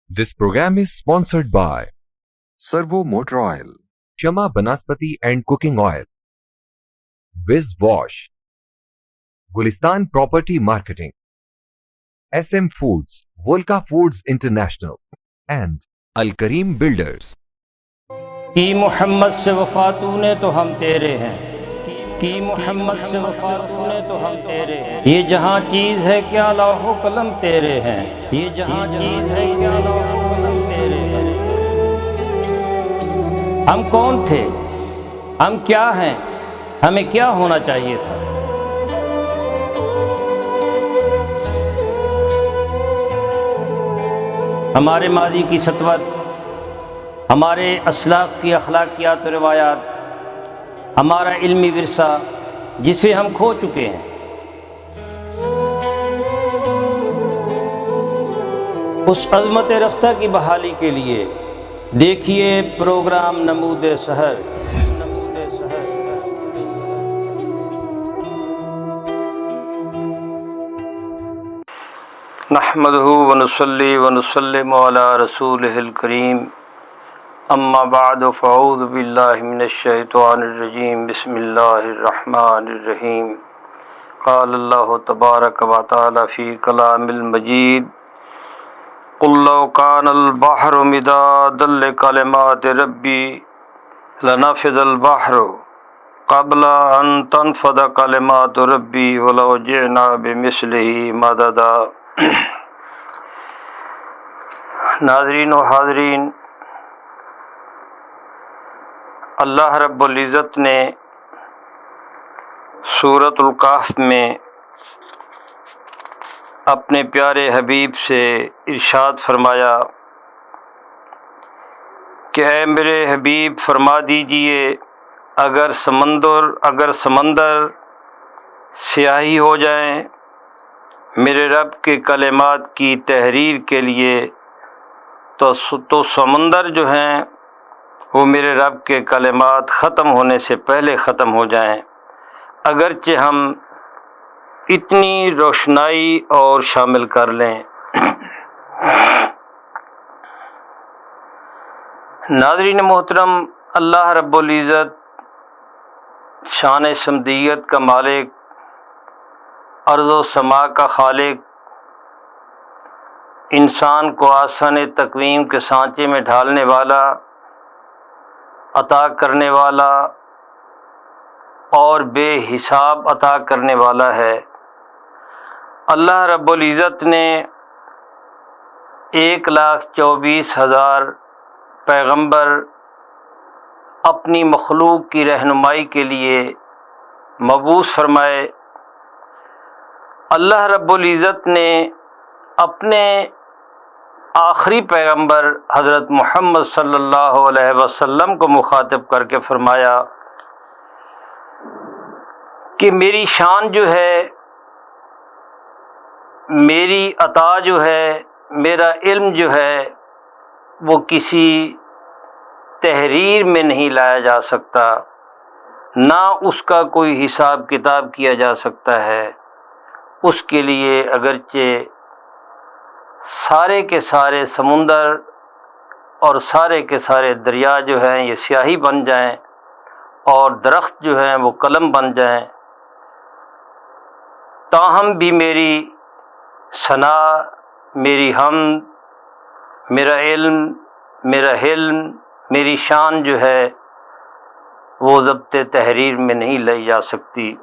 This program is sponsored by Servo Motor Oil, Shama Banaspati and Cooking Oil, Viz Wash, Gulistan Property Marketing, SM Foods, Volca Foods International, and Al Kareem Builders. کی محمد سے وفا تُونے تو ہم تیرے ہیں، کی محمد سے وفا تُونے تو ہم تیرے ہیں، یہ جہاں چیز ہے کیا لوح و قلم تیرے ہیں، یہ جہاں چیز ہے کیا لوح و قلم تیرے ہیں۔ ہم کون تھے، ہم کیا ہیں، ہمیں کیا ہونا چاہیے تھا؟ ہمارے ماضی کی سطوت، ہمارے اسلاف کی اخلاقیات و روایات، ہمارا علمی ورثہ جسے ہم کھو چکے ہیں، اس عظمت رفتہ کی بحالی کے لیے دیکھیے پروگرام نمود سحر۔ نحمدہ ونصلی ونسلم علی رسولہ الکریم، اما بعد فاعوذ باللہ من الشیطان الرجیم، بسم اللہ الرحمن الرحیم۔ قال اللہ تبارک و تعالی فی کلام المجید، قل لو کان البحر مدادا لکلمات ربی لنفد البحر قبل ان تنفد کلمات ربی ولو جئنا بمثلہ مددا۔ ناظرین و حاضرین، اللہ رب العزت نے سورۃ الکہف میں اپنے پیارے حبیب سے ارشاد فرمایا کہ اے میرے حبیب فرما دیجئے، اگر سمندر سیاہی ہو جائیں میرے رب کے کلمات کی تحریر کے لیے، تو سمندر جو ہیں وہ میرے رب کے کلمات ختم ہونے سے پہلے ختم ہو جائیں، اگرچہ ہم اتنی روشنائی اور شامل کر لیں۔ ناظرین محترم، اللہ رب العزت شان سمدیت کا مالک، ارض و سما کا خالق، انسان کو آسان تقویم کے سانچے میں ڈھالنے والا، عطا کرنے والا اور بے حساب عطا کرنے والا ہے۔ اللہ رب العزت نے 1,24,000 پیغمبر اپنی مخلوق کی رہنمائی کے لیے مبعوث فرمائے۔ اللہ رب العزت نے اپنے آخری پیغمبر حضرت محمد صلی اللہ علیہ وسلم کو مخاطب کر کے فرمایا کہ میری شان جو ہے، میری عطا جو ہے، میرا علم جو ہے، وہ کسی تحریر میں نہیں لایا جا سکتا، نہ اس کا کوئی حساب کتاب کیا جا سکتا ہے۔ اس کے لیے اگرچہ سارے کے سارے سمندر اور سارے کے سارے دریا جو ہیں یہ سیاہی بن جائیں اور درخت جو ہیں وہ قلم بن جائیں، تاہم بھی میری ثنا، میری حمد، میرا علم، میرا حلم، میری شان جو ہے وہ ضبط تحریر میں نہیں لائی جا سکتی۔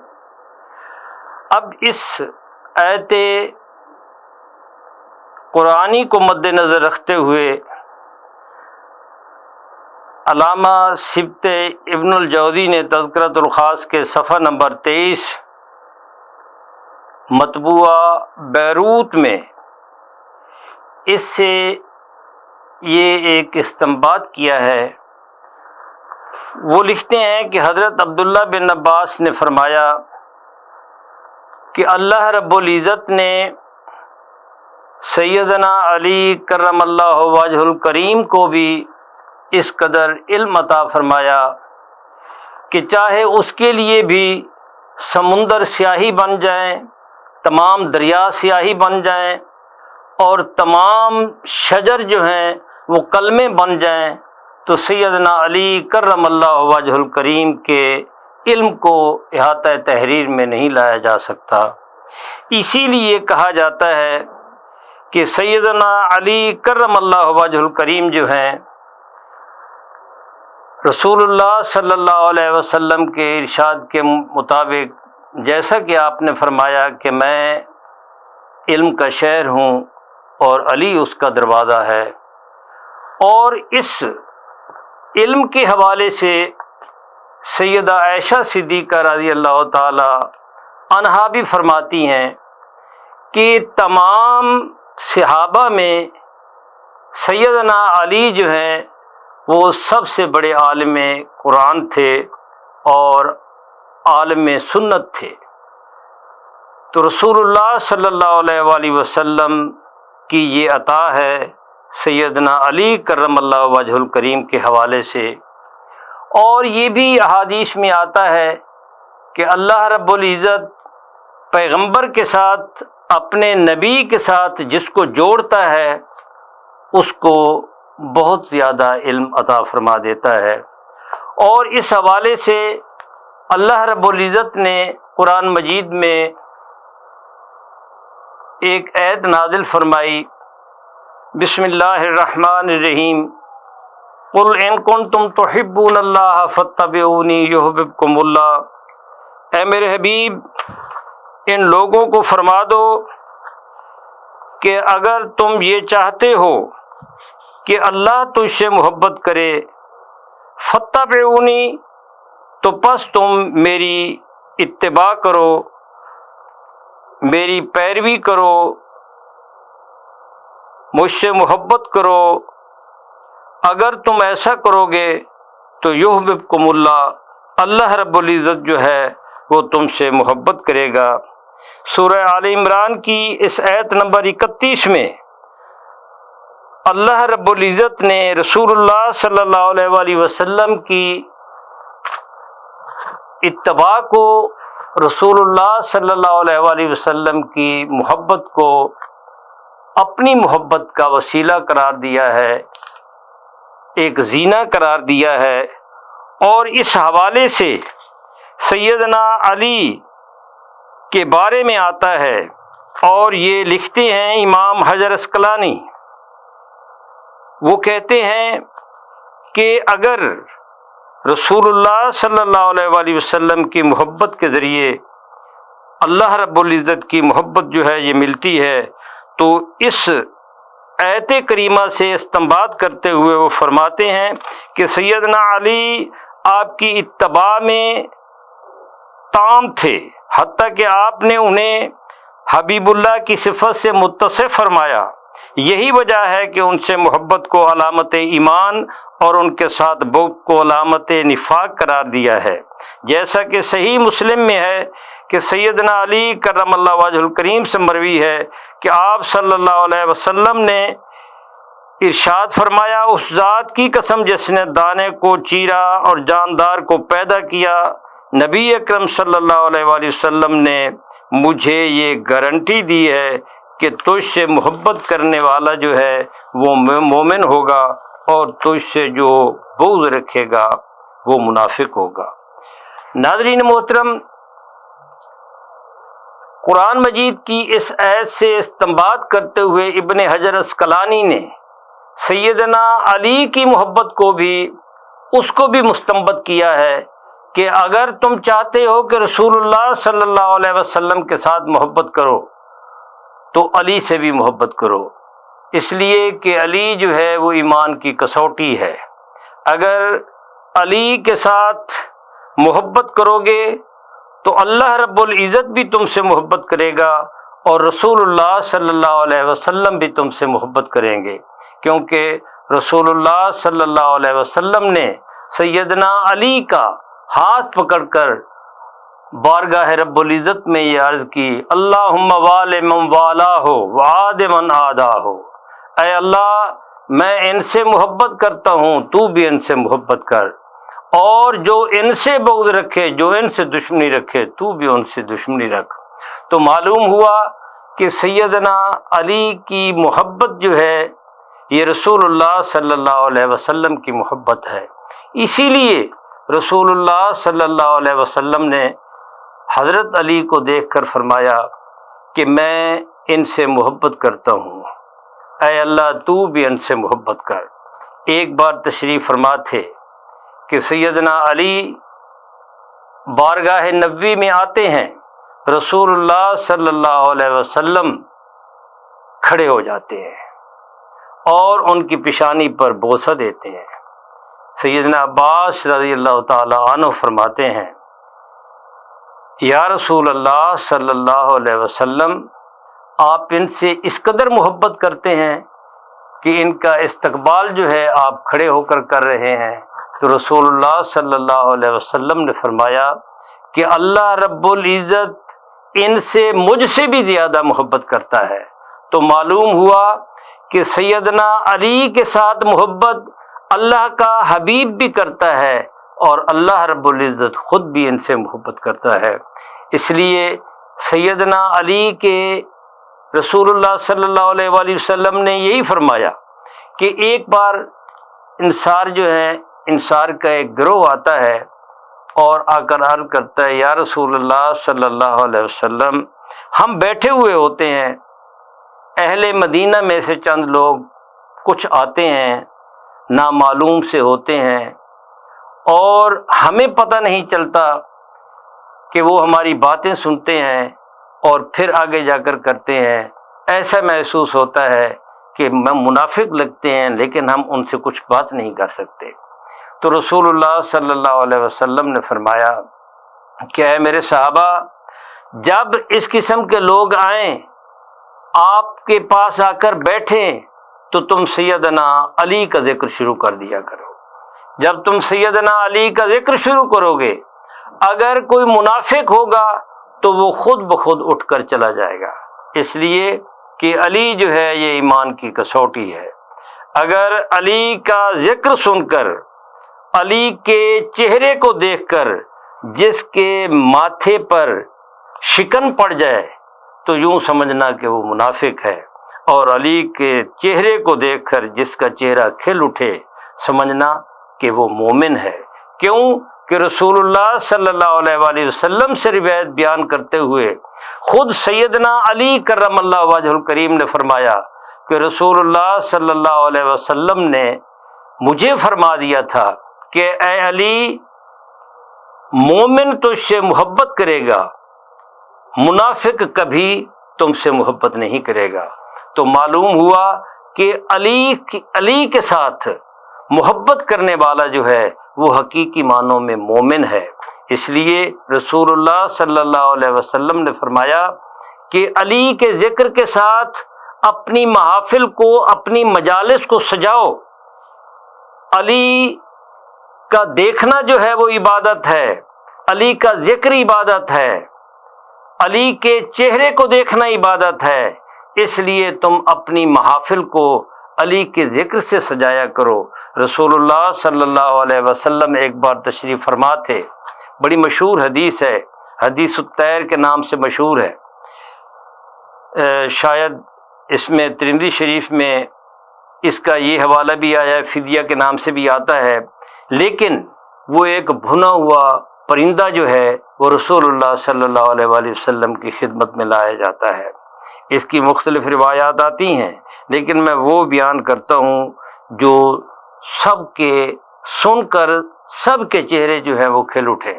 اب اس آیت قرآنی کو مد نظر رکھتے ہوئے علامہ سبط ابن الجوزی نے تذکرۃ الخاص کے صفحہ نمبر 23 مطبوعہ بیروت میں اس سے یہ ایک استنباط کیا ہے۔ وہ لکھتے ہیں کہ حضرت عبداللہ بن عباس نے فرمایا کہ اللہ رب العزت نے سیدنا علی کرم اللہ وجہ الکریم کو بھی اس قدر علم عطا فرمایا کہ چاہے اس کے لیے بھی سمندر سیاہی بن جائیں، تمام دریا سیاہی بن جائیں، اور تمام شجر جو ہیں وہ کلمے بن جائیں، تو سیدنا علی کرم اللہ وجہ الکریم کے علم کو احاطہ تحریر میں نہیں لایا جا سکتا۔ اسی لیے کہا جاتا ہے کہ سیدنا علی کرم اللہ وجہ الکریم جو ہیں، رسول اللہ صلی اللہ علیہ وسلم کے ارشاد کے مطابق، جیسا کہ آپ نے فرمایا کہ میں علم کا شہر ہوں اور علی اس کا دروازہ ہے، اور اس علم کے حوالے سے سیدہ عائشہ صدیقہ رضی اللہ تعالی عنہا بھی فرماتی ہیں کہ تمام صحابہ میں سیدنا علی جو ہیں وہ سب سے بڑے عالم قرآن تھے اور عالم سنت تھے۔ تو رسول اللہ صلی اللہ علیہ وآلہ وسلم کی یہ عطا ہے سیدنا علی کرم اللہ وجہ الکریم کے حوالے سے۔ اور یہ بھی احادیث میں آتا ہے کہ اللہ رب العزت پیغمبر کے ساتھ، اپنے نبی کے ساتھ جس کو جوڑتا ہے اس کو بہت زیادہ علم عطا فرما دیتا ہے۔ اور اس حوالے سے اللہ رب العزت نے قرآن مجید میں ایک آیت نازل فرمائی، بسم اللہ الرحمن الرحیم، قل ان کنتم تحبون اللہ فاتبعونی یحببکم اللہ۔ اے میرے حبیب، ان لوگوں کو فرما دو کہ اگر تم یہ چاہتے ہو کہ اللہ تجھ سے محبت کرے، فاتبعونی، تو پس تم میری اتباع کرو، میری پیروی کرو، مجھ سے محبت کرو۔ اگر تم ایسا کرو گے تو یحببکم اللہ، اللہ رب العزت جو ہے وہ تم سے محبت کرے گا۔ سورہ آل عمران کی اس آیت نمبر 31 میں اللہ رب العزت نے رسول اللہ صلی اللہ علیہ وآلہ وسلم کی اتباع کو، رسول اللہ صلی اللہ علیہ وآلہ وسلم کی محبت کو اپنی محبت کا وسیلہ قرار دیا ہے، ایک زینہ قرار دیا ہے۔ اور اس حوالے سے سیدنا علی کے بارے میں آتا ہے، اور یہ لکھتے ہیں امام حجر اسقلانی، وہ کہتے ہیں کہ اگر رسول اللہ صلی اللہ علیہ وآلہ وسلم کی محبت کے ذریعے اللہ رب العزت کی محبت جو ہے یہ ملتی ہے، تو اس آیت کریمہ سے استنباط کرتے ہوئے وہ فرماتے ہیں کہ سیدنا علی آپ کی اتباع میں تام تھے، حتیٰ کہ آپ نے انہیں حبیب اللہ کی صفت سے متصف فرمایا۔ یہی وجہ ہے کہ ان سے محبت کو علامت ایمان اور ان کے ساتھ بغض کو علامت نفاق قرار دیا ہے۔ جیسا کہ صحیح مسلم میں ہے کہ سیدنا علی کرم اللہ وجہ الکریم سے مروی ہے کہ آپ صلی اللہ علیہ وسلم نے ارشاد فرمایا، اس ذات کی قسم جس نے دانے کو چیرا اور جاندار کو پیدا کیا، نبی اکرم صلی اللہ علیہ وآلہ وسلم نے مجھے یہ گارنٹی دی ہے کہ تجھ سے محبت کرنے والا جو ہے وہ مومن ہوگا، اور تجھ سے جو بغض رکھے گا وہ منافق ہوگا۔ ناظرین محترم، قرآن مجید کی اس آیت سے استنباط کرتے ہوئے ابن حجر اسقلانی نے سیدنا علی کی محبت کو بھی، اس کو بھی مستنبط کیا ہے کہ اگر تم چاہتے ہو کہ رسول اللہ صلی اللہ علیہ وسلم کے ساتھ محبت کرو تو علی سے بھی محبت کرو، اس لیے کہ علی جو ہے وہ ایمان کی کسوٹی ہے۔ اگر علی کے ساتھ محبت کرو گے تو اللہ رب العزت بھی تم سے محبت کرے گا، اور رسول اللہ صلی اللہ علیہ وسلم بھی تم سے محبت کریں گے، کیونکہ رسول اللہ صلی اللہ علیہ وسلم نے سیدنا علی کا ہاتھ پکڑ کر بارگاہ رب العزت میں یہ عرض کی، اللہم وال من والاہ وعاد من عاداہ، اے اللہ میں ان سے محبت کرتا ہوں، تو بھی ان سے محبت کر۔ اور جو ان سے بغض رکھے، جو ان سے دشمنی رکھے، تو بھی ان سے دشمنی رکھ۔ تو معلوم ہوا کہ سیدنا علی کی محبت جو ہے یہ رسول اللہ صلی اللہ علیہ وسلم کی محبت ہے۔ اسی لیے رسول اللہ صلی اللہ علیہ وسلم نے حضرت علی کو دیکھ کر فرمایا کہ میں ان سے محبت کرتا ہوں، اے اللہ تو بھی ان سے محبت کر۔ ایک بار تشریف فرما تھے کہ سیدنا علی بارگاہ نبوی میں آتے ہیں، رسول اللہ صلی اللہ علیہ وسلم کھڑے ہو جاتے ہیں اور ان کی پیشانی پر بوسہ دیتے ہیں۔ سیدنا عباس رضی اللہ تعالی عنہ فرماتے ہیں، یا رسول اللہ صلی اللہ علیہ وسلم، آپ ان سے اس قدر محبت کرتے ہیں کہ ان کا استقبال جو ہے آپ کھڑے ہو کر کر رہے ہیں۔ تو رسول اللہ صلی اللہ علیہ وسلم نے فرمایا کہ اللہ رب العزت ان سے مجھ سے بھی زیادہ محبت کرتا ہے۔ تو معلوم ہوا کہ سیدنا علی کے ساتھ محبت اللہ کا حبیب بھی کرتا ہے اور اللہ رب العزت خود بھی ان سے محبت کرتا ہے۔ اس لیے سیدنا علی کے رسول اللہ صلی اللہ علیہ وآلہ وسلم نے یہی فرمایا کہ ایک بار انصار جو ہے، انصار کا ایک گروہ آتا ہے اور آ کر عرض کرتا ہے، یا رسول اللہ صلی اللہ علیہ وسلم، ہم بیٹھے ہوئے ہوتے ہیں، اہل مدینہ میں سے چند لوگ کچھ آتے ہیں، نامعلوم سے ہوتے ہیں، اور ہمیں پتہ نہیں چلتا کہ وہ ہماری باتیں سنتے ہیں اور پھر آگے جا کر کرتے ہیں۔ ایسا محسوس ہوتا ہے کہ منافق لگتے ہیں، لیکن ہم ان سے کچھ بات نہیں کر سکتے۔ تو رسول اللہ صلی اللہ علیہ وسلم نے فرمایا کہ اے میرے صحابہ، جب اس قسم کے لوگ آئیں، آپ کے پاس آ کر بیٹھیں، تو تم سیدنا علی کا ذکر شروع کر دیا کرو۔ جب تم سیدنا علی کا ذکر شروع کرو گے، اگر کوئی منافق ہوگا تو وہ خود بخود اٹھ کر چلا جائے گا، اس لیے کہ علی جو ہے یہ ایمان کی کسوٹی ہے۔ اگر علی کا ذکر سن کر، علی کے چہرے کو دیکھ کر جس کے ماتھے پر شکن پڑ جائے تو یوں سمجھنا کہ وہ منافق ہے، اور علی کے چہرے کو دیکھ کر جس کا چہرہ کھل اٹھے سمجھنا کہ وہ مومن ہے۔ کیوں کہ رسول اللہ صلی اللہ علیہ وآلہ وسلم سے روایت بیان کرتے ہوئے خود سیدنا علی کرم اللہ وجہ الکریم نے فرمایا کہ رسول اللہ صلی اللہ علیہ وسلم نے مجھے فرما دیا تھا کہ اے علی، مومن تجھ سے محبت کرے گا، منافق کبھی تم سے محبت نہیں کرے گا۔ تو معلوم ہوا کہ علی کے ساتھ محبت کرنے والا جو ہے وہ حقیقی معنوں میں مومن ہے۔ اس لیے رسول اللہ صلی اللہ علیہ وسلم نے فرمایا کہ علی کے ذکر کے ساتھ اپنی محافل کو، اپنی مجالس کو سجاؤ۔ علی کا دیکھنا جو ہے وہ عبادت ہے، علی کا ذکر عبادت ہے، علی کے چہرے کو دیکھنا عبادت ہے۔ اس لیے تم اپنی محافل کو علی کے ذکر سے سجایا کرو۔ رسول اللہ صلی اللہ علیہ وسلم ایک بار تشریف فرما تھے، بڑی مشہور حدیث ہے، حدیث الطیر کے نام سے مشہور ہے، شاید اس میں ترمذی شریف میں اس کا یہ حوالہ بھی آیا ہے، فدیہ کے نام سے بھی آتا ہے، لیکن وہ ایک بھنا ہوا پرندہ جو ہے وہ رسول اللہ صلی اللہ علیہ وآلہ وسلم کی خدمت میں لایا جاتا ہے۔ اس کی مختلف روایات آتی ہیں، لیکن میں وہ بیان کرتا ہوں جو سب کے سن کر سب کے چہرے جو ہیں وہ کھل اٹھے۔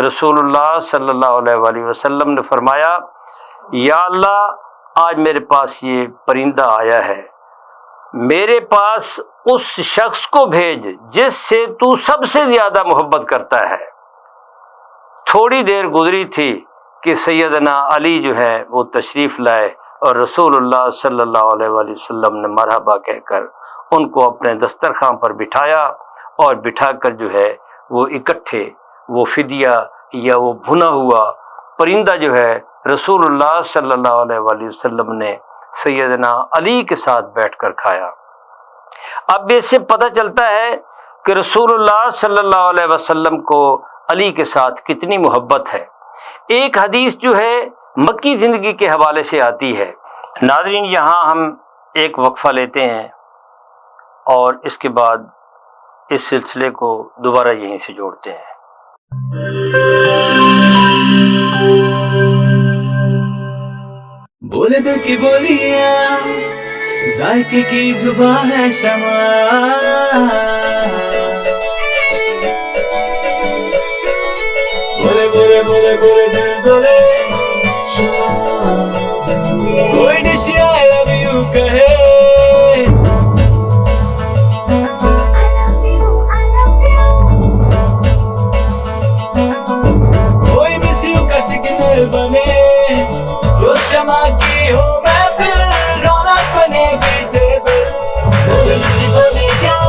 رسول اللہ صلی اللہ علیہ وآلہ وسلم نے فرمایا، یا اللہ، آج میرے پاس یہ پرندہ آیا ہے، میرے پاس اس شخص کو بھیج جس سے تو سب سے زیادہ محبت کرتا ہے۔ تھوڑی دیر گزری تھی کہ سیدنا علی جو ہے وہ تشریف لائے اور رسول اللہ صلی اللہ علیہ وآلہ وسلم نے مرحبا کہہ کر ان کو اپنے دسترخوان پر بٹھایا، اور بٹھا کر جو ہے وہ اکٹھے وہ فدیہ یا وہ بھنا ہوا پرندہ جو ہے رسول اللہ صلی اللہ علیہ وآلہ وسلم نے سیدنا علی کے ساتھ بیٹھ کر کھایا۔ اب اس سے پتہ چلتا ہے کہ رسولullah صلی اللہ علیہ وسلم کو علی کے ساتھ کتنی محبت ہے۔ ایک حدیث جو ہے مکی زندگی کے حوالے سے آتی ہے۔ ناظرین، یہاں ہم ایک وقفہ لیتے ہیں اور اس کے بعد اس سلسلے کو دوبارہ یہیں سے جوڑتے ہیں۔ بولے دل کی بولیاں، ذائقے کی زبان ہے شمع، بولے بولے بولے بولے دل بولے، کوئی ڈش آئی لو یو کہے، کوئی مس یو کا سگنل بنے، روز شمع کی ہو محفل، رونق بنے پیچھے بل، بولے کی بولی کیا،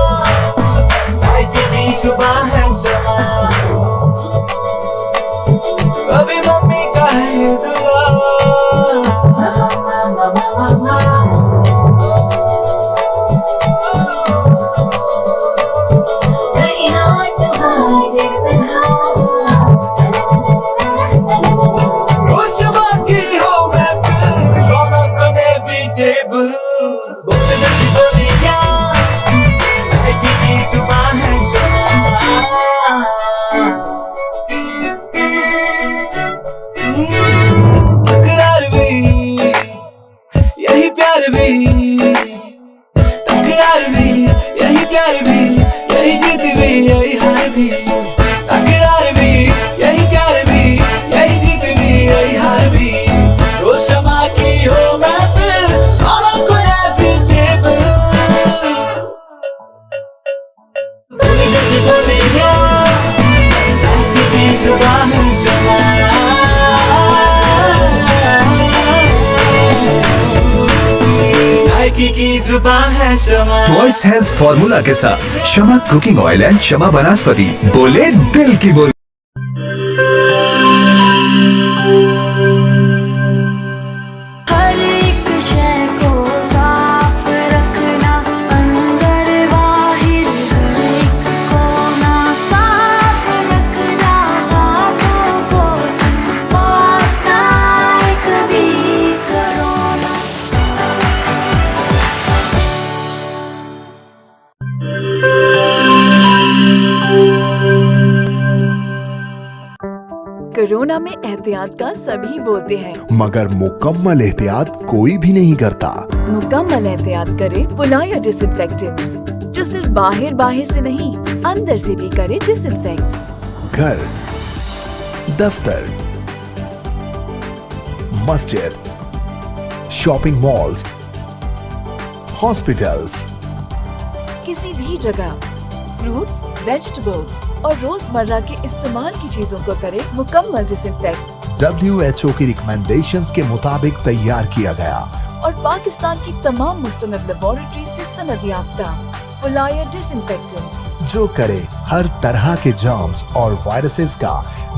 ذائقے کی زبان ہے شمع، کبھی ممی کا ہے دعا، روز شمع کی ہو محفل، رونق بنے پیچھے بل، بولے کی بولی کیا، ذائقے کی زبان ہے شمع، تکرار بھی یہی پیار بھی، تکرار بھی یہی پیار بھی، یہی جیت بھی یہی ہار بھی، تکرار بھی یہی پیار بھی، یہی جیت بھی یہی ہار بھی، روز شمع کی ہو محفل، رونق بنے پیچھے بل، بولے کی بولی کیا، ذائقے کی زبان ہے شمع، ذائقے کی زبان ہے شمع۔ وائس ہیلتھ فارمولا کے ساتھ شمع کوکنگ آئل اینڈ شمع بناسپتی، بولے دل کی بولی۔ ہر ایک شے کو صاف رکھنا، اندر باہر ہر ایک کونا صاف رکھنا، ہاتھوں کو پاس نہ آئے کبھی کرونا۔ کورونا میں احتیاط کا سبھی بولتے ہیں، مگر مکمل احتیاط کوئی بھی نہیں کرتا۔ مکمل احتیاط کرے پلایا ڈس انفیکٹنٹ، جو صرف باہر سے نہیں اندر سے بھی کرے ڈس انفیکٹ۔ گھر، دفتر، مسجد، شاپنگ مالز، ہاسپٹلز، کسی بھی جگہ فروٹس، ویجیٹیبلز اور روزمرہ کے استعمال کی چیزوں کو کرے مکمل ڈس انفیکٹ، WHO کی ریکمینڈیشنز کے مطابق تیار کیا گیا اور پاکستان کی تمام مستند لیبارٹری سے سند یافتہ پلایا ڈس انفیکٹنٹ، جو کرے ہر طرح کے جرمز اور وائرسز کا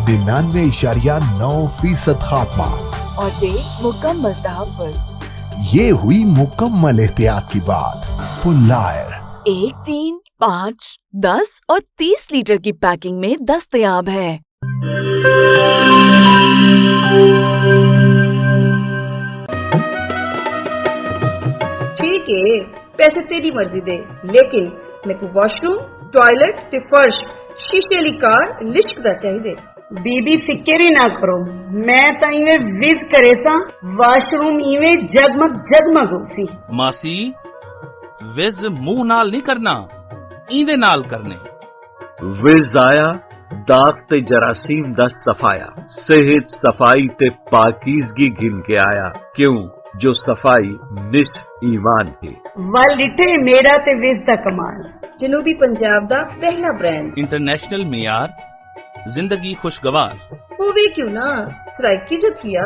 99.9% خاتمہ۔ اور دے مکمل تحفظ۔ یہ ہوئی مکمل احتیاط کی بات۔ پلائر 1، 3، 5، 10 اور 30 لیٹر کی پیکنگ میں دستیاب ہے۔ ٹھیک ہے، پیسے تیری مرضی دے، لیکن میں کو واش روم، ٹوائلٹ تے فرش شیشے والی کار لشک دا چاہیے۔ بی بی فکر ہی نہ کرو، میں تا ایویں وز کرے سا، واش روم ایویں جگمگ جگمگ ہو سی۔ ماسی وز منہ نال نہیں کرنا، ایندے نال کرنے۔ وز آیا داغ تے جراثیم دا صفایا، صحت صفائی تے پاکیزگی گن کے آیا، کیوں جو صفائی نصف ایمان ہے۔ والٹے میرا تے وز دا کمال، جنوبی پنجاب دا پہلا برانڈ، انٹرنیشنل معیار، زندگی خوشگوار۔ ہووے کیوں نہ سرائکی جو کیا۔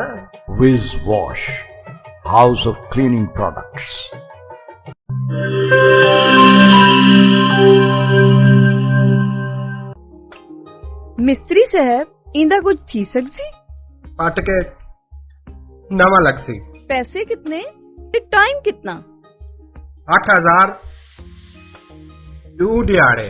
Wiz Wash, house of cleaning products. مستری صاحب ایندا کچھ تھی سکسی؟ پٹ کے نواں لگ سی۔ پیسے کتنے تے ٹائم کتنا؟ 8000 2 دیہڑے۔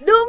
2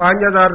5000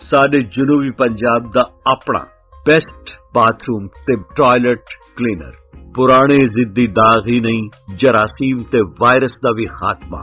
ਸਾਡੇ ਜਨੂਬੀ ਪੰਜਾਬ ਦਾ ਆਪਣਾ ਬੈਸਟ ਬਾਥਰੂਮ ਤੇ ਟਾਇਲਟ ਕਲੀਨਰ, ਪੁਰਾਣੇ ਜ਼ਿੱਦੀ ਦਾਗ ਹੀ ਨਹੀਂ, ਜਰਾਸੀਮ ਤੇ ਵਾਇਰਸ ਦਾ ਵੀ ਖਾਤਮਾ।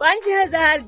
5000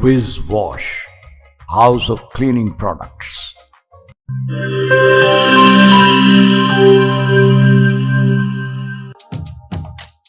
Wiz Wash, House of Cleaning Products.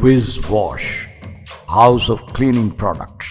Wiz Wash, House of Cleaning Products.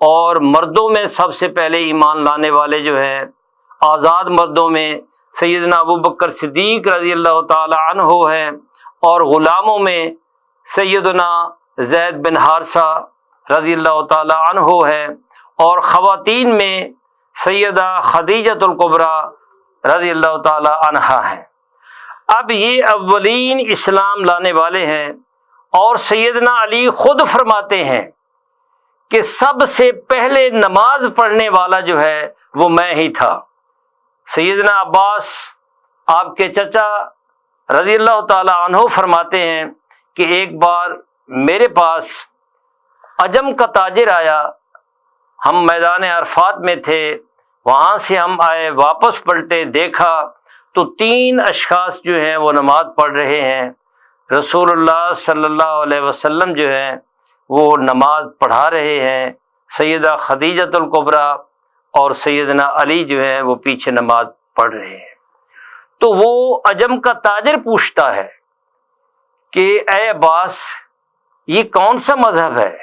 اور مردوں میں سب سے پہلے ایمان لانے والے جو ہیں آزاد مردوں میں سیدنا ابو بکر صدیق رضی اللہ تعالی عنہ ہیں، اور غلاموں میں سیدنا زید بن حارثہ رضی اللہ تعالی عنہ ہیں، اور خواتین میں سیدہ خدیجۃ الکبریٰ رضی اللہ تعالی عنہا ہیں۔ اب یہ اولین اسلام لانے والے ہیں، اور سیدنا علی خود فرماتے ہیں کہ سب سے پہلے نماز پڑھنے والا جو ہے وہ میں ہی تھا۔ سیدنا عباس آپ کے چچا رضی اللہ تعالی عنہ فرماتے ہیں کہ ایک بار میرے پاس عجم کا تاجر آیا، ہم میدان عرفات میں تھے، وہاں سے ہم آئے، واپس پلٹے، دیکھا تو 3 اشخاص جو ہیں وہ نماز پڑھ رہے ہیں۔ رسول اللہ صلی اللہ علیہ وسلم جو ہیں وہ نماز پڑھا رہے ہیں، سیدہ خدیجۃ الکبریٰ اور سیدنا علی جو ہیں وہ پیچھے نماز پڑھ رہے ہیں۔ تو وہ عجم کا تاجر پوچھتا ہے کہ اے عباس، یہ کون سا مذہب ہے؟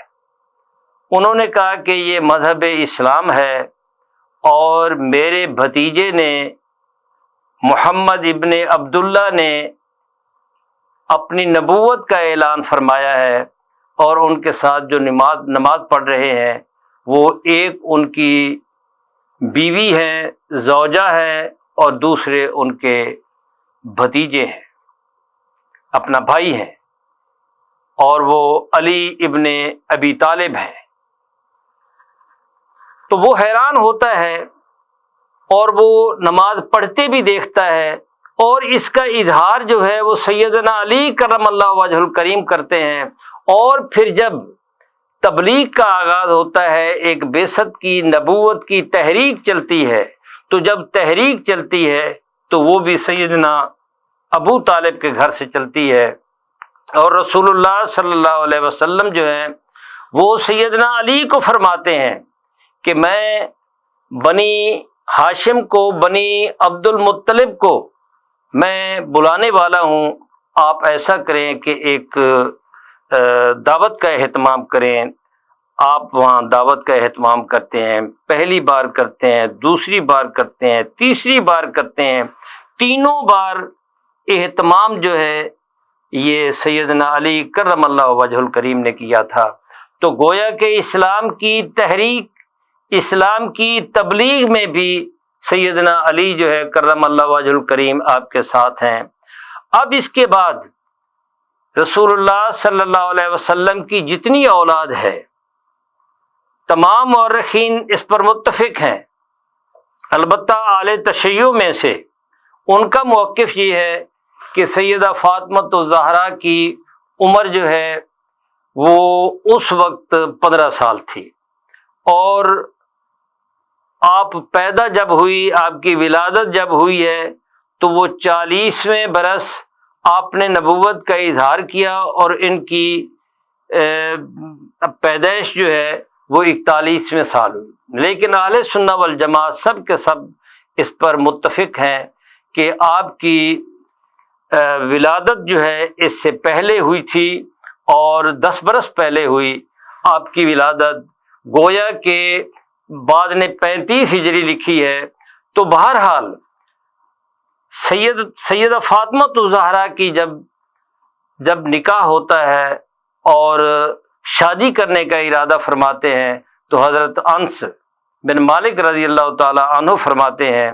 انہوں نے کہا کہ یہ مذہب اسلام ہے، اور میرے بھتیجے نے محمد ابن عبداللہ نے اپنی نبوت کا اعلان فرمایا ہے، اور ان کے ساتھ جو نماز پڑھ رہے ہیں وہ ایک ان کی بیوی ہیں، زوجہ ہیں، اور دوسرے ان کے بھتیجے ہیں، اپنا بھائی ہیں، اور وہ علی ابن ابی طالب ہیں۔ تو وہ حیران ہوتا ہے، اور وہ نماز پڑھتے بھی دیکھتا ہے، اور اس کا اظہار جو ہے وہ سیدنا علی کرم اللہ وجہ الکریم کرتے ہیں۔ اور پھر جب تبلیغ کا آغاز ہوتا ہے، ایک بعثت کی، نبوت کی تحریک چلتی ہے، تو جب تحریک چلتی ہے تو وہ بھی سیدنا ابو طالب کے گھر سے چلتی ہے، اور رسول اللہ صلی اللہ علیہ وسلم جو ہیں وہ سیدنا علی کو فرماتے ہیں کہ میں بنی ہاشم کو، بنی عبد المطلب کو میں بلانے والا ہوں، آپ ایسا کریں کہ ایک دعوت کا اہتمام کریں۔ آپ وہاں دعوت کا اہتمام کرتے ہیں، پہلی بار کرتے ہیں، دوسری بار کرتے ہیں، تیسری بار کرتے ہیں، تینوں بار اہتمام جو ہے یہ سیدنا علی کرم اللہ وجہ الکریم نے کیا تھا۔ تو گویا کہ اسلام کی تحریک، اسلام کی تبلیغ میں بھی سیدنا علی جو ہے کرم اللہ وجہ الکریم آپ کے ساتھ ہیں۔ اب اس کے بعد رسول اللہ صلی اللہ علیہ وسلم کی جتنی اولاد ہے، تمام مورخین اس پر متفق ہیں، البتہ اعلی تشیع میں سے ان کا موقف یہ ہے کہ سیدہ فاطمہ الزہرا کی عمر جو ہے وہ اس وقت 15 سال تھی، اور آپ پیدا جب ہوئی، آپ کی ولادت جب ہوئی ہے تو وہ 40ویں برس آپ نے نبوت کا اظہار کیا، اور ان کی پیدائش جو ہے وہ 41ویں سال ہوئی۔ لیکن اہل سنہ والجماعت سب کے سب اس پر متفق ہیں کہ آپ کی ولادت جو ہے اس سے پہلے ہوئی تھی، اور 10 برس پہلے ہوئی آپ کی ولادت۔ گویا کہ بعد نے 35 ہجری لکھی ہے۔ تو بہرحال سیدہ فاطمہ الزہرا کی جب نکاح ہوتا ہے اور شادی کرنے کا ارادہ فرماتے ہیں، تو حضرت انس بن مالک رضی اللہ تعالی عنہ فرماتے ہیں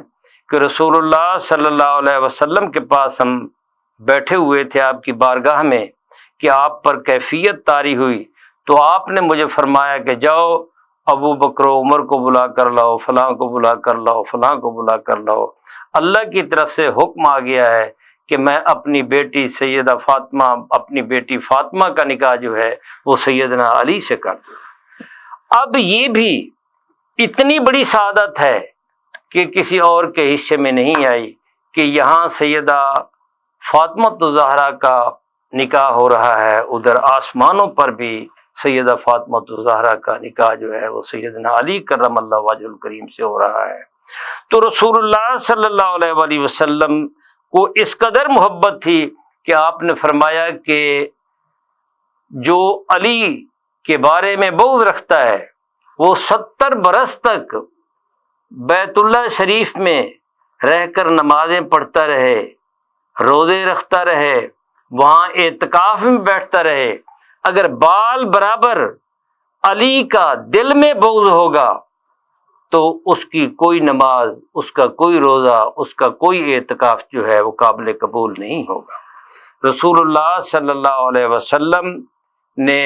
کہ رسول اللہ صلی اللہ علیہ وسلم کے پاس ہم بیٹھے ہوئے تھے آپ کی بارگاہ میں کہ آپ پر کیفیت طاری ہوئی، تو آپ نے مجھے فرمایا کہ جاؤ ابو بکر و عمر کو بلا کر لاؤ، فلاں کو بلا کر لاؤ، فلاں کو بلا کر لاؤ۔ اللہ کی طرف سے حکم آ گیا ہے کہ میں اپنی بیٹی سیدہ فاطمہ، اپنی بیٹی فاطمہ کا نکاح جو ہے وہ سیدنا علی سے کر دوں۔ اب یہ بھی اتنی بڑی سعادت ہے کہ کسی اور کے حصے میں نہیں آئی کہ یہاں سیدہ فاطمہ الزہرا کا نکاح ہو رہا ہے، ادھر آسمانوں پر بھی سیدہ فاطمہ الزہرا کا نکاح جو ہے وہ سیدنا علی کرم اللہ وجہ الکریم سے ہو رہا ہے۔ تو رسول اللہ صلی اللہ علیہ وآلہ وسلم کو اس قدر محبت تھی کہ آپ نے فرمایا کہ جو علی کے بارے میں بغض رکھتا ہے وہ 70 برس تک بیت اللہ شریف میں رہ کر نمازیں پڑھتا رہے، روزے رکھتا رہے، وہاں اعتکاف میں بیٹھتا رہے، اگر بال برابر علی کا دل میں بغض ہوگا تو اس کی کوئی نماز، اس کا کوئی روزہ، اس کا کوئی اعتکاف جو ہے وہ قابل قبول نہیں ہوگا۔ رسول اللہ صلی اللہ علیہ وسلم نے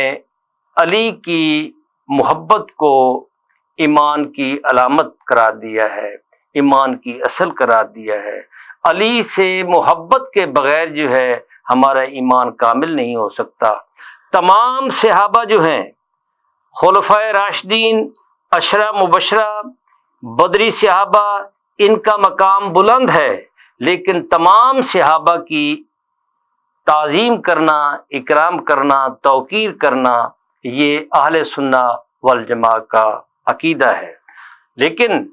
علی کی محبت کو ایمان کی علامت قرار دیا ہے، ایمان کی اصل قرار دیا ہے۔ علی سے محبت کے بغیر جو ہے ہمارا ایمان کامل نہیں ہو سکتا۔ تمام صحابہ جو ہیں، خلفائے راشدین، عشرہ مبشرہ، بدری صحابہ، ان کا مقام بلند ہے، لیکن تمام صحابہ کی تعظیم کرنا، اکرام کرنا، توقیر کرنا، یہ اہل سنہ والجماعت کا عقیدہ ہے۔ لیکن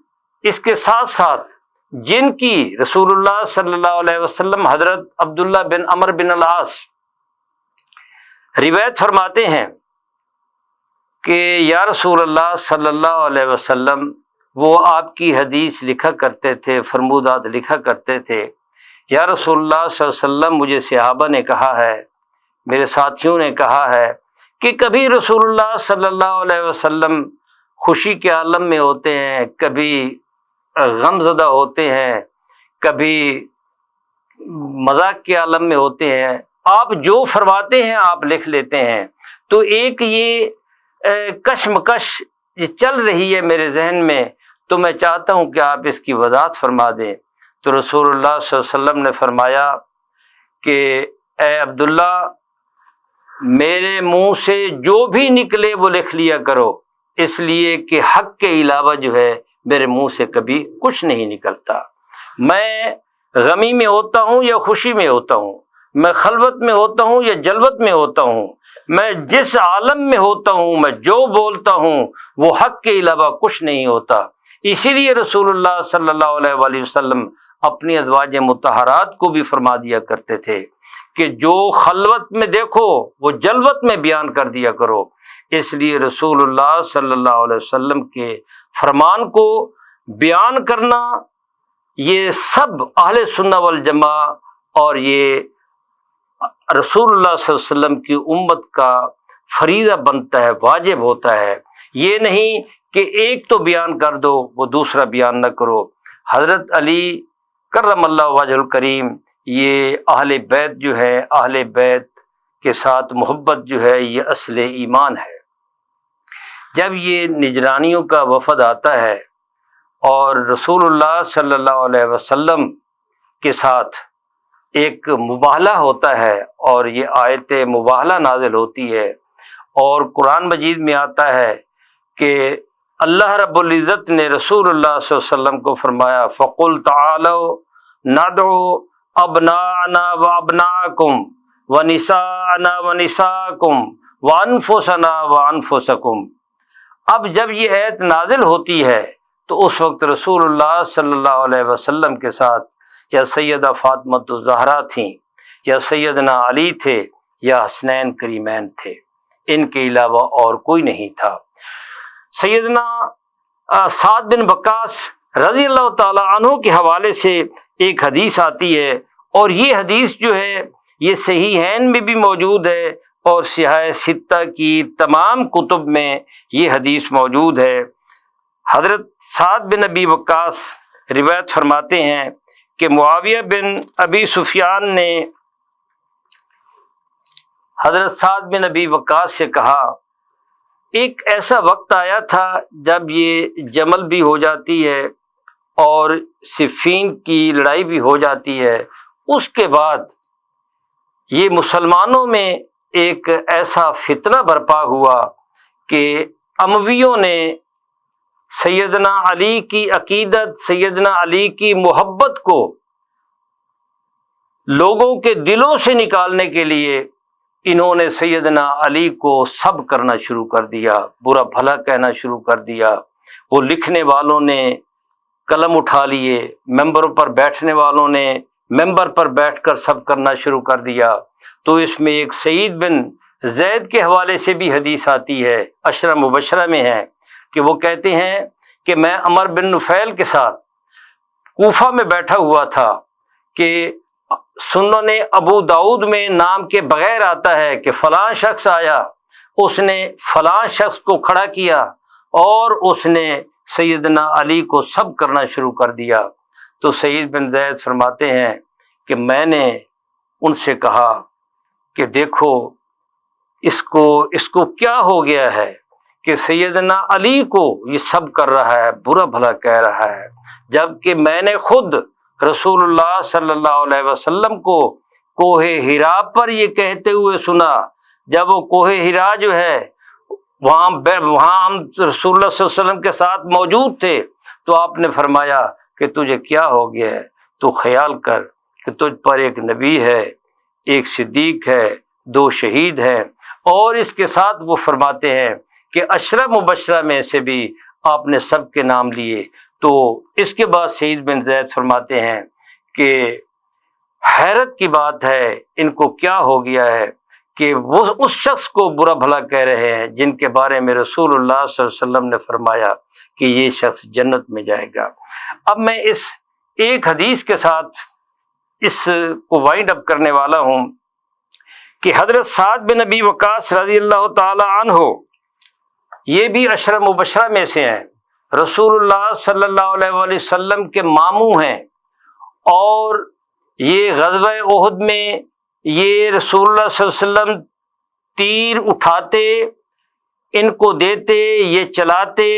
اس کے ساتھ ساتھ جن کی رسول اللہ صلی اللہ علیہ وسلم حضرت عبداللہ بن عمر بن العاص روایت فرماتے ہیں کہ یا رسول اللہ صلی اللہ علیہ وسلم، وہ آپ کی حدیث لکھا کرتے تھے، فرمودات لکھا کرتے تھے، یا رسول اللہ صلی اللہ علیہ وسلم، مجھے صحابہ نے کہا ہے، میرے ساتھیوں نے کہا ہے کہ کبھی رسول اللہ صلی اللہ علیہ وسلم خوشی کے عالم میں ہوتے ہیں، کبھی غم زدہ ہوتے ہیں، کبھی مذاق کے عالم میں ہوتے ہیں، آپ جو فرماتے ہیں آپ لکھ لیتے ہیں۔ تو ایک یہ کشمکش یہ چل رہی ہے میرے ذہن میں، تو میں چاہتا ہوں کہ آپ اس کی وضاحت فرما دیں۔ تو رسول اللہ صلی اللہ علیہ وسلم نے فرمایا کہ اے عبداللہ، میرے منہ سے جو بھی نکلے وہ لکھ لیا کرو، اس لیے کہ حق کے علاوہ جو ہے میرے منہ سے کبھی کچھ نہیں نکلتا۔ میں غمی میں ہوتا ہوں یا خوشی میں ہوتا ہوں، میں خلوت میں ہوتا ہوں یا جلوت میں ہوتا ہوں، میں جس عالم میں ہوتا ہوں، میں جو بولتا ہوں وہ حق کے علاوہ کچھ نہیں ہوتا۔ اسی لیے رسول اللہ صلی اللہ علیہ وآلہ وسلم اپنی ازواج مطہرات کو بھی فرما دیا کرتے تھے کہ جو خلوت میں دیکھو وہ جلوت میں بیان کر دیا کرو۔ اس لیے رسول اللہ صلی اللہ علیہ وسلم کے فرمان کو بیان کرنا یہ سب اہل سنہ والجماع اور یہ رسول اللہ صلی اللہ علیہ وسلم کی امت کا فریضہ بنتا ہے، واجب ہوتا ہے۔ یہ نہیں کہ ایک تو بیان کر دو وہ دوسرا بیان نہ کرو۔ حضرت علی کرم اللہ وجہ الکریم، یہ اہل بیت جو ہے، اہل بیت کے ساتھ محبت جو ہے یہ اصل ایمان ہے۔ جب یہ نجرانیوں کا وفد آتا ہے اور رسول اللہ صلی اللہ علیہ وسلم کے ساتھ ایک مباہلہ ہوتا ہے اور یہ آیت مباہلہ نازل ہوتی ہے، اور قرآن مجید میں آتا ہے کہ اللہ رب العزت نے رسول اللہ صلی اللہ علیہ وسلم کو فرمایا فَقُلْ تَعَالَوْا نَدْعُوا أَبْنَاءَنَا وَأَبْنَاءَكُمْ وَنِسَاءَنَا وَنِسَاءَكُمْ وَأَنفُسَنَا وَأَنفُسَكُمْ۔ اب جب یہ آیت نازل ہوتی ہے تو اس وقت رسول اللہ صلی اللہ علیہ وسلم کے ساتھ یا سیدہ فاطمہ الزہرا تھیں، یا سیدنا علی تھے، یا حسنین کریمین تھے، ان کے علاوہ اور کوئی نہیں تھا۔ سیدنا سعد بن وقاص رضی اللہ تعالی عنہ کے حوالے سے ایک حدیث آتی ہے، اور یہ حدیث جو ہے یہ صحیحین میں بھی موجود ہے اور صحاح ستہ کی تمام کتب میں یہ حدیث موجود ہے۔ حضرت سعد بن ابی وقاص روایت فرماتے ہیں کہ معاویہ بن ابی سفیان نے حضرت سعد بن ابی وقاص سے کہا، ایک ایسا وقت آیا تھا جب یہ جمل بھی ہو جاتی ہے اور صفین کی لڑائی بھی ہو جاتی ہے، اس کے بعد یہ مسلمانوں میں ایک ایسا فتنہ برپا ہوا کہ امویوں نے سیدنا علی کی عقیدت، سیدنا علی کی محبت کو لوگوں کے دلوں سے نکالنے کے لیے انہوں نے سیدنا علی کو سب کرنا شروع کر دیا، برا بھلا کہنا شروع کر دیا۔ وہ لکھنے والوں نے قلم اٹھا لیے، ممبروں پر بیٹھنے والوں نے ممبر پر بیٹھ کر سب کرنا شروع کر دیا۔ تو اس میں ایک سعید بن زید کے حوالے سے بھی حدیث آتی ہے، عشرہ مبشرہ میں ہے، کہ وہ کہتے ہیں کہ میں عمر بن نفیل کے ساتھ کوفہ میں بیٹھا ہوا تھا کہ سنن ابو داؤد میں نام کے بغیر آتا ہے کہ فلاں شخص آیا، اس نے فلاں شخص کو کھڑا کیا اور اس نے سیدنا علی کو سب کرنا شروع کر دیا۔ تو سعید بن زید فرماتے ہیں کہ میں نے ان سے کہا کہ دیکھو اس کو کیا ہو گیا ہے کہ سیدنا علی کو یہ سب کر رہا ہے، برا بھلا کہہ رہا ہے، جبکہ میں نے خود رسول اللہ صلی اللہ علیہ وسلم کو کوہ ہرا پر یہ کہتے ہوئے سنا، جب وہ کوہ ہرا جو ہے وہاں ہم رسول اللہ صلی اللہ علیہ وسلم کے ساتھ موجود تھے، تو آپ نے فرمایا کہ تجھے کیا ہو گیا ہے، تو خیال کر کہ تجھ پر ایک نبی ہے، ایک صدیق ہے، 2 شہید ہیں، اور اس کے ساتھ وہ فرماتے ہیں کہ عشرہ مبشرہ میں سے بھی آپ نے سب کے نام لیے۔ تو اس کے بعد سعید بن زید فرماتے ہیں کہ حیرت کی بات ہے ان کو کیا ہو گیا ہے کہ وہ اس شخص کو برا بھلا کہہ رہے ہیں جن کے بارے میں رسول اللہ صلی اللہ علیہ وسلم نے فرمایا کہ یہ شخص جنت میں جائے گا۔ اب میں اس ایک حدیث کے ساتھ اس کو وائنڈ اپ کرنے والا ہوں کہ حضرت سعد بن ابی وقاص رضی اللہ تعالی عنہ یہ بھی عشرہ مبشرہ میں سے ہیں، رسول اللہ صلی اللہ علیہ وسلم کے ماموں ہیں، اور یہ غزوہ احد میں یہ رسول اللہ صلی اللہ علیہ وسلم تیر اٹھاتے، ان کو دیتے، یہ چلاتے،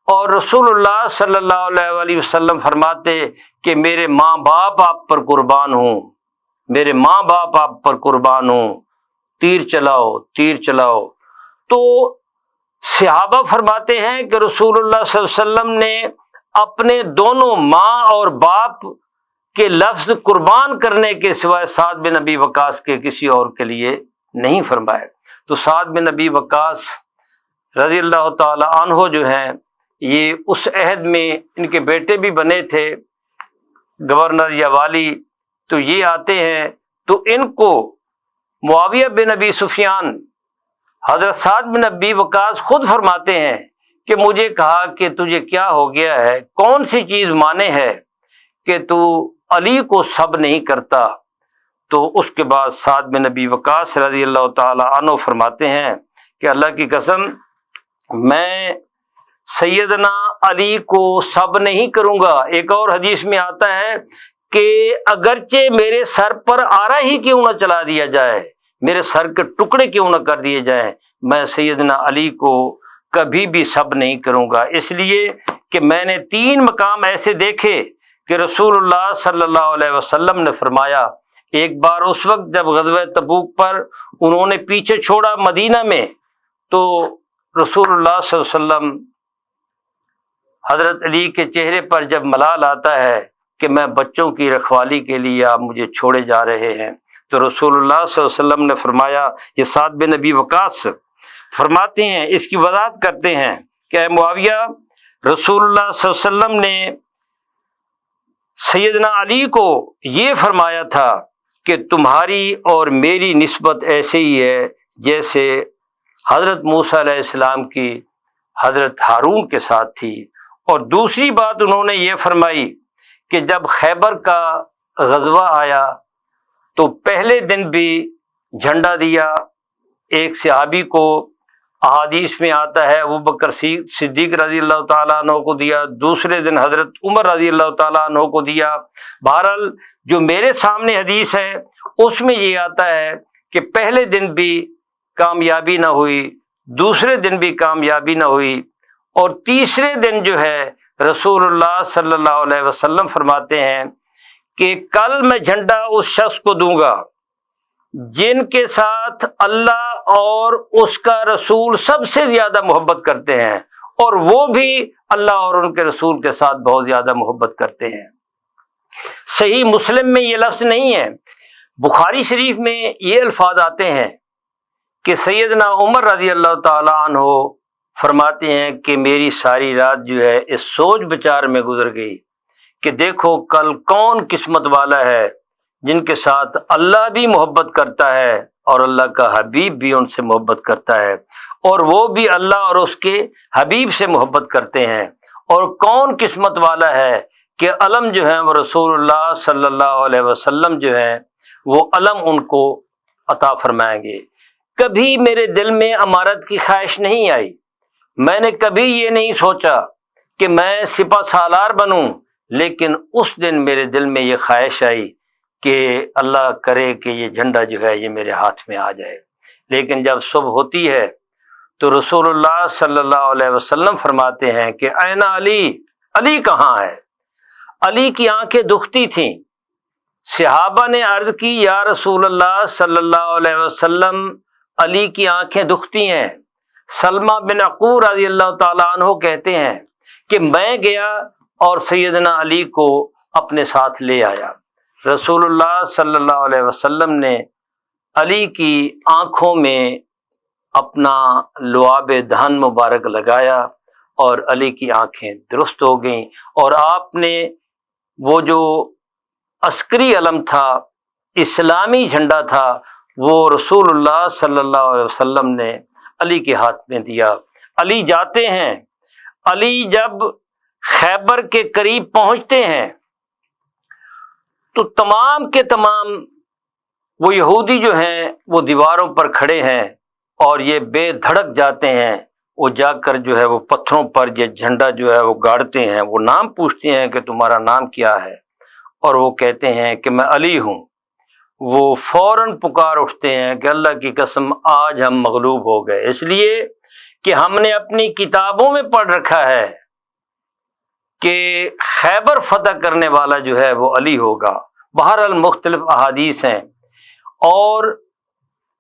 اور رسول اللہ صلی اللہ علیہ وسلم فرماتے کہ میرے ماں باپ آپ پر قربان ہوں، میرے ماں باپ آپ پر قربان ہوں، تیر چلاؤ، تیر چلاؤ۔ تو صحابہ فرماتے ہیں کہ رسول اللہ صلی اللہ علیہ وسلم نے اپنے دونوں ماں اور باپ کے لفظ قربان کرنے کے سوائے سعد بن ابی وقاص کے کسی اور کے لیے نہیں فرمائے۔ تو سعد بن ابی وقاص رضی اللہ تعالی عنہ جو ہیں یہ اس عہد میں ان کے بیٹے بھی بنے تھے گورنر یا والی، تو یہ آتے ہیں تو ان کو معاویہ بن ابی سفیان حضرت سعد بن ابی وقاص خود فرماتے ہیں کہ مجھے کہا کہ تجھے کیا ہو گیا ہے، کون سی چیز مانے ہے کہ تو علی کو سب نہیں کرتا۔ تو اس کے بعد سعد بن ابی وقاص رضی اللہ تعالی عنہ فرماتے ہیں کہ اللہ کی قسم میں سیدنا علی کو سب نہیں کروں گا۔ ایک اور حدیث میں آتا ہے کہ اگرچہ میرے سر پر آرا ہی کیوں نہ چلا دیا جائے، میرے سر کے ٹکڑے کیوں نہ کر دیے جائیں، میں سیدنا علی کو کبھی بھی سب نہیں کروں گا، اس لیے کہ میں نے 3 مقام ایسے دیکھے کہ رسول اللہ صلی اللہ علیہ وسلم نے فرمایا۔ ایک بار اس وقت جب غزوہ تبوک پر انہوں نے پیچھے چھوڑا مدینہ میں، تو رسول اللہ صلی اللہ علیہ وسلم حضرت علی کے چہرے پر جب ملال آتا ہے کہ میں بچوں کی رکھوالی کے لیے آپ مجھے چھوڑے جا رہے ہیں، تو رسول اللہ صلی اللہ علیہ وسلم نے فرمایا، یہ سعد بن ابی وقاص فرماتے ہیں، اس کی وضاحت کرتے ہیں کہ اے معاویہ، رسول اللہ صلی اللہ علیہ وسلم نے سیدنا علی کو یہ فرمایا تھا کہ تمہاری اور میری نسبت ایسے ہی ہے جیسے حضرت موسیٰ علیہ السلام کی حضرت ہارون کے ساتھ تھی۔ اور دوسری بات انہوں نے یہ فرمائی کہ جب خیبر کا غزوہ آیا تو پہلے دن بھی جھنڈا دیا ایک صحابی کو، احادیث میں آتا ہے ابو بکر صدیق رضی اللہ تعالیٰ عنہ کو دیا، دوسرے دن حضرت عمر رضی اللہ تعالیٰ عنہ کو دیا۔ بہرحال جو میرے سامنے حدیث ہے اس میں یہ آتا ہے کہ پہلے دن بھی کامیابی نہ ہوئی، دوسرے دن بھی کامیابی نہ ہوئی، اور تیسرے دن جو ہے رسول اللہ صلی اللہ علیہ وسلم فرماتے ہیں کہ کل میں جھنڈا اس شخص کو دوں گا جن کے ساتھ اللہ اور اس کا رسول سب سے زیادہ محبت کرتے ہیں، اور وہ بھی اللہ اور ان کے رسول کے ساتھ بہت زیادہ محبت کرتے ہیں۔ صحیح مسلم میں یہ لفظ نہیں ہے، بخاری شریف میں یہ الفاظ آتے ہیں کہ سیدنا عمر رضی اللہ تعالی عنہ فرماتے ہیں کہ میری ساری رات جو ہے اس سوچ بچار میں گزر گئی کہ دیکھو کل کون قسمت والا ہے جن کے ساتھ اللہ بھی محبت کرتا ہے اور اللہ کا حبیب بھی ان سے محبت کرتا ہے، اور وہ بھی اللہ اور اس کے حبیب سے محبت کرتے ہیں۔ اور کون قسمت والا ہے کہ علم جو ہیں وہ رسول اللہ صلی اللہ علیہ وسلم جو ہیں وہ علم ان کو عطا فرمائیں گے۔ کبھی میرے دل میں امارت کی خواہش نہیں آئی، میں نے کبھی یہ نہیں سوچا کہ میں سپہ سالار بنوں، لیکن اس دن میرے دل میں یہ خواہش آئی کہ اللہ کرے کہ یہ جھنڈا جو ہے یہ میرے ہاتھ میں آ جائے۔ لیکن جب صبح ہوتی ہے تو رسول اللہ صلی اللہ علیہ وسلم فرماتے ہیں کہ این علی، علی کہاں ہے؟ علی کی آنکھیں دکھتی تھیں۔ صحابہ نے عرض کی یا رسول اللہ صلی اللہ علیہ وسلم، علی کی آنکھیں دکھتی ہیں۔ سلمہ بن عقور رضی اللہ تعالیٰ عنہ کہتے ہیں کہ میں گیا اور سیدنا علی کو اپنے ساتھ لے آیا۔ رسول اللہ صلی اللہ علیہ وسلم نے علی کی آنکھوں میں اپنا لعاب دہن مبارک لگایا اور علی کی آنکھیں درست ہو گئیں، اور آپ نے وہ جو عسکری علم تھا، اسلامی جھنڈا تھا، وہ رسول اللہ صلی اللہ علیہ وسلم نے علی کے ہاتھ میں دیا۔ علی جاتے ہیں، علی جب خیبر کے قریب پہنچتے ہیں تو تمام کے تمام وہ یہودی جو ہیں وہ دیواروں پر کھڑے ہیں اور یہ بے دھڑک جاتے ہیں، وہ جا کر جو ہے وہ پتھروں پر یہ جھنڈا جو ہے وہ گاڑتے ہیں، وہ نام پوچھتے ہیں کہ تمہارا نام کیا ہے، اور وہ کہتے ہیں کہ میں علی ہوں۔ وہ فوراً پکار اٹھتے ہیں کہ اللہ کی قسم آج ہم مغلوب ہو گئے، اس لیے کہ ہم نے اپنی کتابوں میں پڑھ رکھا ہے کہ خیبر فتح کرنے والا جو ہے وہ علی ہوگا۔ بہرحال مختلف احادیث ہیں۔ اور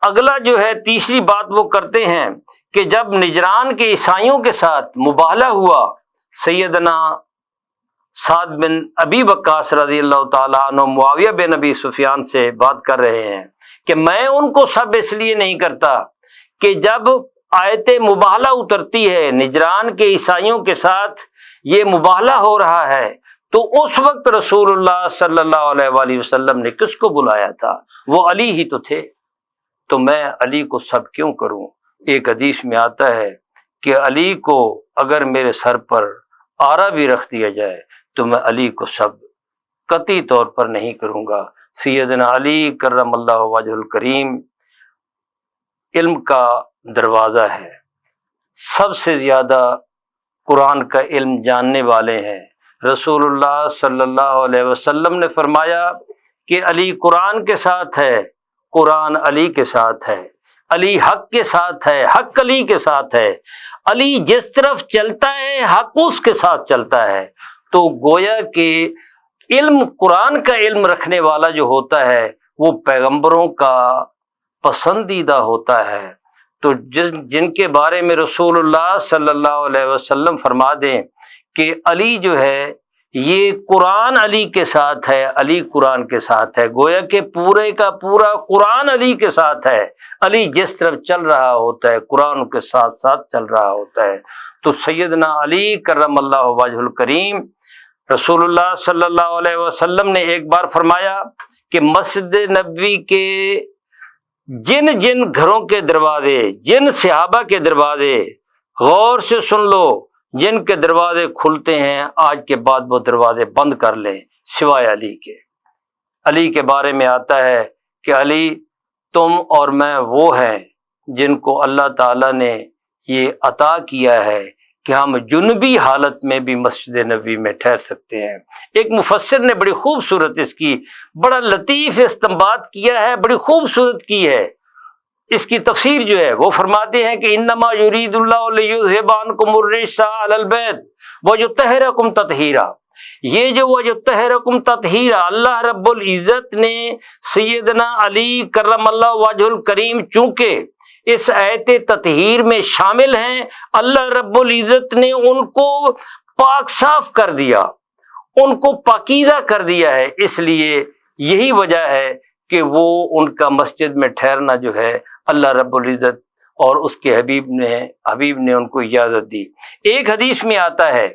اگلا جو ہے تیسری بات وہ کرتے ہیں کہ جب نجران کے عیسائیوں کے ساتھ مباہلہ ہوا، سیدنا سعد بن ابی وقاص رضی اللہ تعالیٰ عنہ معاویہ بن ابی سفیان سے بات کر رہے ہیں کہ میں ان کو سب اس لیے نہیں کرتا کہ جب آیت مباہلہ اترتی ہے، نجران کے عیسائیوں کے ساتھ یہ مباہلہ ہو رہا ہے، تو اس وقت رسول اللہ صلی اللہ علیہ وآلہ وسلم نے کس کو بلایا تھا؟ وہ علی ہی تو تھے، تو میں علی کو سب کیوں کروں؟ ایک حدیث میں آتا ہے کہ علی کو اگر میرے سر پر آرا بھی رکھ دیا جائے تو میں علی کو سب قطعی طور پر نہیں کروں گا۔ سیدنا علی کرم اللہ وجہ الکریم علم کا دروازہ ہے، سب سے زیادہ قرآن کا علم جاننے والے ہیں۔ رسول اللہ صلی اللہ علیہ وسلم نے فرمایا کہ علی قرآن کے ساتھ ہے، قرآن علی کے ساتھ ہے، علی حق کے ساتھ ہے، حق علی کے ساتھ ہے، علی جس طرف چلتا ہے حق اس کے ساتھ چلتا ہے۔ تو گویا کہ علم، قرآن کا علم رکھنے والا جو ہوتا ہے وہ پیغمبروں کا پسندیدہ ہوتا ہے۔ تو جن کے بارے میں رسول اللہ صلی اللہ علیہ وسلم فرما دیں کہ علی جو ہے یہ قرآن علی کے ساتھ ہے، علی قرآن کے ساتھ ہے، گویا کہ پورے کا پورا قرآن علی کے ساتھ ہے۔ علی جس طرف چل رہا ہوتا ہے قرآن کے ساتھ ساتھ چل رہا ہوتا ہے۔ تو سیدنا علی کرم اللہ وجہ الکریم، رسول اللہ صلی اللہ علیہ وسلم نے ایک بار فرمایا کہ مسجد نبوی کے جن جن گھروں کے دروازے، جن صحابہ کے دروازے، غور سے سن لو، جن کے دروازے کھلتے ہیں آج کے بعد وہ دروازے بند کر لیں سوائے علی کے۔ علی کے بارے میں آتا ہے کہ علی تم اور میں وہ ہیں جن کو اللہ تعالیٰ نے یہ عطا کیا ہے کہ ہم جنبی حالت میں بھی مسجد نبوی میں ٹھہر سکتے ہیں۔ ایک مفسر نے بڑی خوبصورت اس کی بڑا لطیف استنباط کیا ہے، بڑی خوبصورت کی ہے اس کی تفسیر جو ہے۔ وہ فرماتے ہیں کہ انما یرید اللہ لیذھب عنکم الرجس اہل البیت ویطہرکم تطہیرا، یہ جو ویطہرکم تطہیرا اللہ رب العزت نے سیدنا علی کرم اللہ وجہ الکریم چونکہ اس آیت تطہیر میں شامل ہیں، اللہ رب العزت نے ان کو پاک صاف کر دیا، ان کو پاکیزہ کر دیا ہے، اس لیے یہی وجہ ہے کہ وہ ان کا مسجد میں ٹھہرنا جو ہے اللہ رب العزت اور اس کے حبیب نے ان کو اجازت دی۔ ایک حدیث میں آتا ہے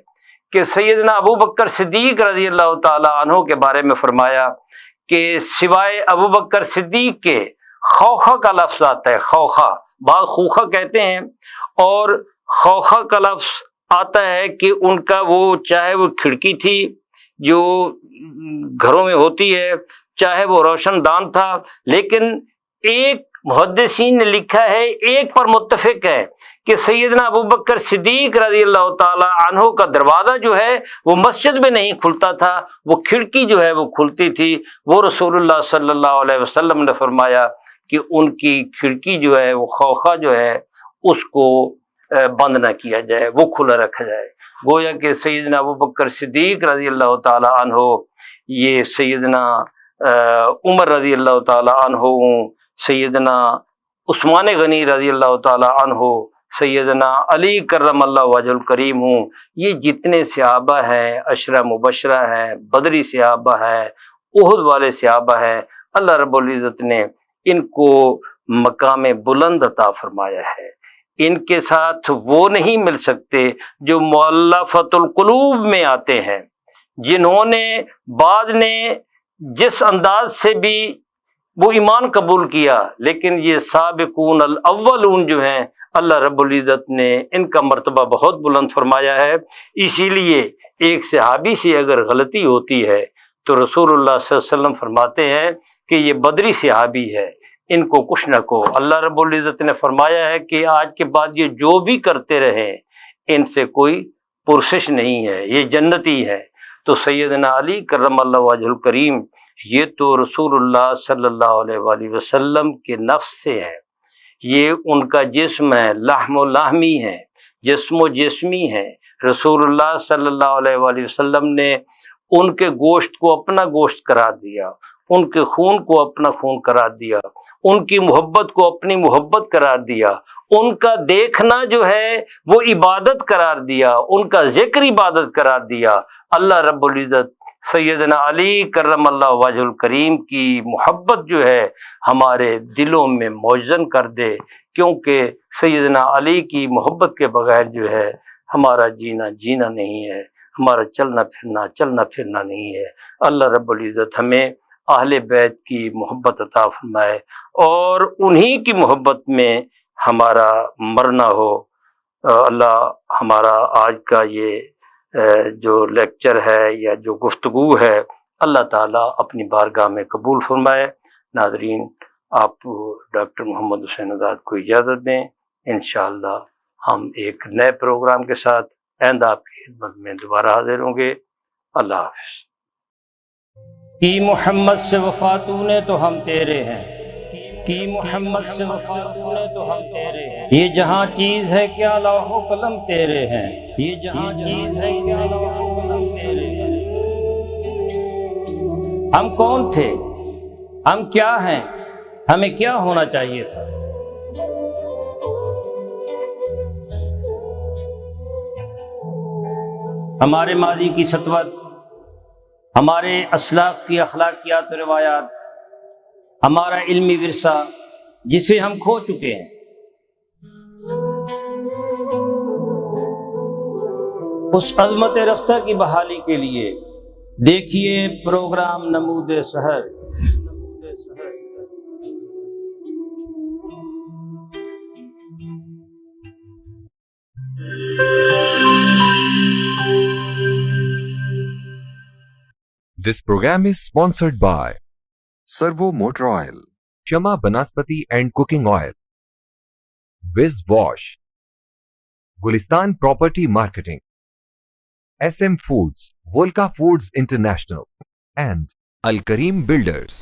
کہ سیدنا ابو بکر صدیق رضی اللہ تعالی عنہ کے بارے میں فرمایا کہ سوائے ابو بکر صدیق کے خوخہ کا لفظ آتا ہے، خوخہ، بعض خوخہ کہتے ہیں، اور خوخہ کا لفظ آتا ہے کہ ان کا وہ چاہے وہ کھڑکی تھی جو گھروں میں ہوتی ہے، چاہے وہ روشن دان تھا، لیکن ایک محدثین نے لکھا ہے، ایک پر متفق ہے کہ سیدنا ابو بکر صدیق رضی اللہ تعالی عنہ کا دروازہ جو ہے وہ مسجد میں نہیں کھلتا تھا، وہ کھڑکی جو ہے وہ کھلتی تھی۔ وہ رسول اللہ صلی اللہ علیہ وسلم نے فرمایا کہ ان کی کھڑکی جو ہے وہ خوخہ جو ہے اس کو بند نہ کیا جائے، وہ کھلا رکھا جائے۔ گویا کہ سیدنا ابو بکر صدیق رضی اللہ تعالی عنہ، یہ سیدنا عمر رضی اللہ تعالی عنہ، سیدنا عثمان غنی رضی اللہ تعالی عنہ، سیدنا علی کرم اللہ وجہ الکریم ہوں، یہ جتنے صحابہ ہیں، عشرہ مبشرہ ہیں، بدری صحابہ ہیں، احد والے صحابہ ہیں، اللہ رب العزت نے ان کو مقام بلند عطا فرمایا ہے۔ ان کے ساتھ وہ نہیں مل سکتے جو مؤلفۃ القلوب میں آتے ہیں، جنہوں نے بعد نے جس انداز سے بھی وہ ایمان قبول کیا، لیکن یہ سابقون الاولون جو ہیں، اللہ رب العزت نے ان کا مرتبہ بہت بلند فرمایا ہے۔ اسی لیے ایک صحابی سے اگر غلطی ہوتی ہے تو رسول اللہ صلی اللہ علیہ وسلم فرماتے ہیں کہ یہ بدری صحابی ہے، ان کو کچھ نہ کہو۔ اللہ رب العزت نے فرمایا ہے کہ آج کے بعد یہ جو بھی کرتے رہیں ان سے کوئی پرسش نہیں ہے، یہ جنتی ہے۔ تو سیدنا علی کرم اللہ وجہ الکریم، یہ تو رسول اللہ صلی اللہ علیہ وآلہ وسلم کے نفس سے ہے، یہ ان کا جسم ہے، لحم و لحمی ہے، جسم و جسمی ہے۔ رسول اللہ صلی اللہ علیہ وآلہ وسلم نے ان کے گوشت کو اپنا گوشت قرار دیا، ان کے خون کو اپنا خون قرار دیا، ان کی محبت کو اپنی محبت قرار دیا، ان کا دیکھنا جو ہے وہ عبادت قرار دیا، ان کا ذکر عبادت قرار دیا۔ اللہ رب العزت سیدنا علی کرم اللہ وجہ الکریم کی محبت جو ہے ہمارے دلوں میں موجزن کر دے، کیونکہ سیدنا علی کی محبت کے بغیر جو ہے ہمارا جینا جینا نہیں ہے، ہمارا چلنا پھرنا نہیں ہے۔ اللہ رب العزت ہمیں اہل بیت کی محبت عطا فرمائے اور انہی کی محبت میں ہمارا مرنا ہو۔ اللہ ہمارا آج کا یہ جو لیکچر ہے یا جو گفتگو ہے اللہ تعالیٰ اپنی بارگاہ میں قبول فرمائے۔ ناظرین، آپ ڈاکٹر محمد حسین آزاد کو اجازت دیں، انشاءاللہ ہم ایک نئے پروگرام کے ساتھ آئندہ آپ کی خدمت میں دوبارہ حاضر ہوں گے۔ اللہ حافظ۔ کی محمد سے وفا تو نے تو ہم تیرے ہیں، کی محمد سے وفا تو نے تو ہم تیرے ہیں، یہ جہاں چیز ہے کیا لوح و قلم تیرے ہیں، یہ جہاں چیز ہے کیا لوح و قلم تیرے ہیں۔ ہم کون تھے، ہم کیا ہیں، ہمیں کیا ہونا چاہیے تھا؟ ہمارے ماضی کی سطوت، ہمارے اسلاف کی اخلاقیات و روایات، ہمارا علمی ورثہ جسے ہم کھو چکے ہیں، اس عظمت رفتہ کی بحالی کے لیے دیکھیے پروگرام نمود سحر۔ This program is sponsored by Servo Motor Oil, Shama Banaspati and Cooking Oil, Viz Wash, Gulistan Property Marketing, SM Foods, Volca Foods International, and Al Kareem Builders.